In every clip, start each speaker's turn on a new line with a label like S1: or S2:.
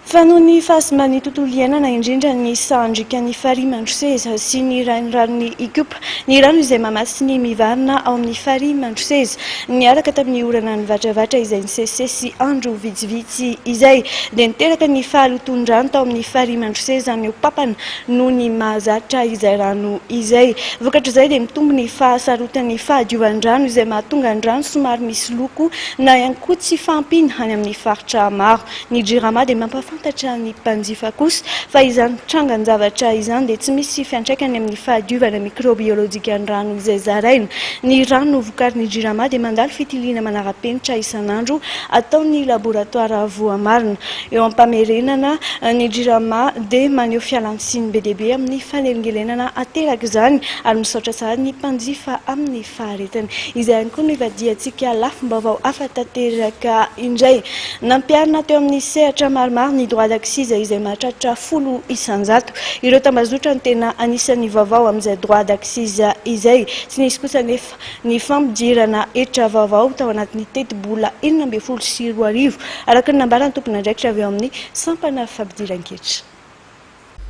S1: Fa noho ny fahasimban'ny tontolo iainana indrindra ny sandrika ny farihy mandroseza sy ny ranon'ny ikopa ny rano izay mamatsy sy ny mivarina ao amin'ny farihy mandroseza niaraka tamin'ny orana ny vatravatra izay nisese sy andro vitsivitsy izay dia niteraka ny fahaloton-drano tao amin'ny farihy mandroseza ny papana noho ny mahazatra izay rano izay vokatra izay dia mitombo ny fahasarotan'ny fahadiovandrano izay mahatonga ny rano somary misy loko na ihany koa tsy fampina any amin'ny faritra maro ny jirama dia mampafantatra ny mpanjifa kosa fa izany trangan-javatra izany dia tsy misy fiantraikany amin'ny fahadiovana mikrobiolojika ny rano izay zaraina ny rano vokarin'ny jirama dia mandalo fitiliana manara-penitra isan'andro ataon'ny laboratoara voamarina eo ampamerenana ny jirama dia maneho fialantsiny be dia be amin'ny fanelingelenana ateraka izany ary misaotra tsara ny mpanjifa amin'ny faharetany izay ihany koa no ivadiantsika lafim-baovao afa-tanteraka indray nampiarina teo amin'ny sehatra maromaro ny droit d'accise izay mahatratra 10 isanjato ireo tambazotra ny tena anisan'ny vaovao amin'izay droit d'accise izay tsy nisy kosa nefa ny fampidirana hetra vaovao tao anatin'ny teti-bola 12 araka ny nambarany tompon'andraikitra avy eo amin'ny sampana fampidiran-ketra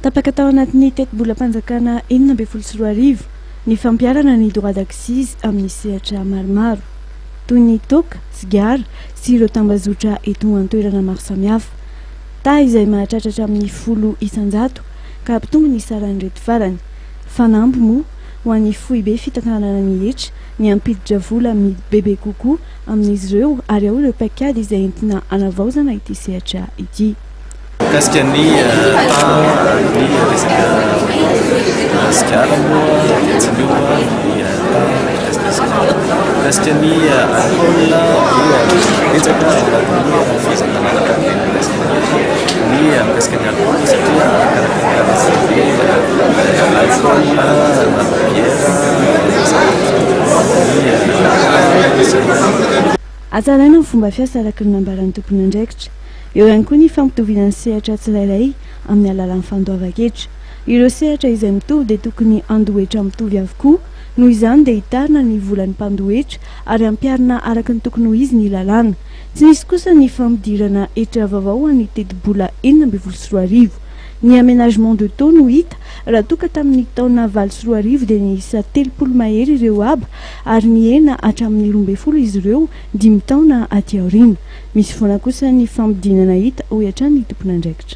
S1: tapaka tao anatin'ny teti-bola mpanjakana 12 ny fampiarana ny droit d'accise amin'ny sehatra maromaro toy ny toka, sigara sy ireo tambazotra eto an-toerana maro samihafa ta izay mahatratratra amin'ny 10 isanjato ka ampitombo ny saran'ireto farany fanamby moa ho an'ny fohy be fitantanana ny hetra ny ampiditra vola bebe kokoa amin'izy ireo ary ao ireo paikady izay entina anavaozana ity sehatra ity
S2: Kasika ny resaka sigara moa dia tsy miova ny kasika ny alcool dia betsaka anatin'ny fizantanana ny mikasika ny alcool satria alcool
S1: azaraina ny fomba fiasa araka ny nambaran'ny tompon'andraikitra eo ihany koa ny fampitoviana ny sehatra tsirairay amin'ny alalan'ny fandoava-kevitra ireo sehatra izay mitovy dia tokony andohetra mitovy avokoa noho izany dia hitarina ny volan'ny mpandohetra ary ampiarina araka ny tokony ho izy ny lalàna tsy nisy kosa ny fampidirana hetra vaovao any teti-bola 12 ny aménagement de taux no hita raha toka tamin'ny taona 24 dia niisa 30 mahery ireo aba ary ny ena hatramin'ny 12 izy ireo 5 taona aty aoriana misy foana kosa ny fampidinana hita ho iatran'ny tompon'andraikitra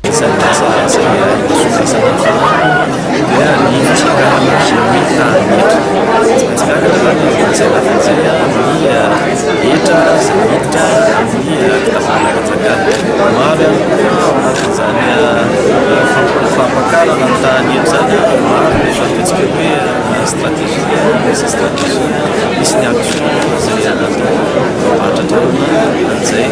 S2: fampakarana ny tany amin'izany maro rehefa vetsika hoe stratégie misy stratégie misy ny action izay atao mampahatratra izay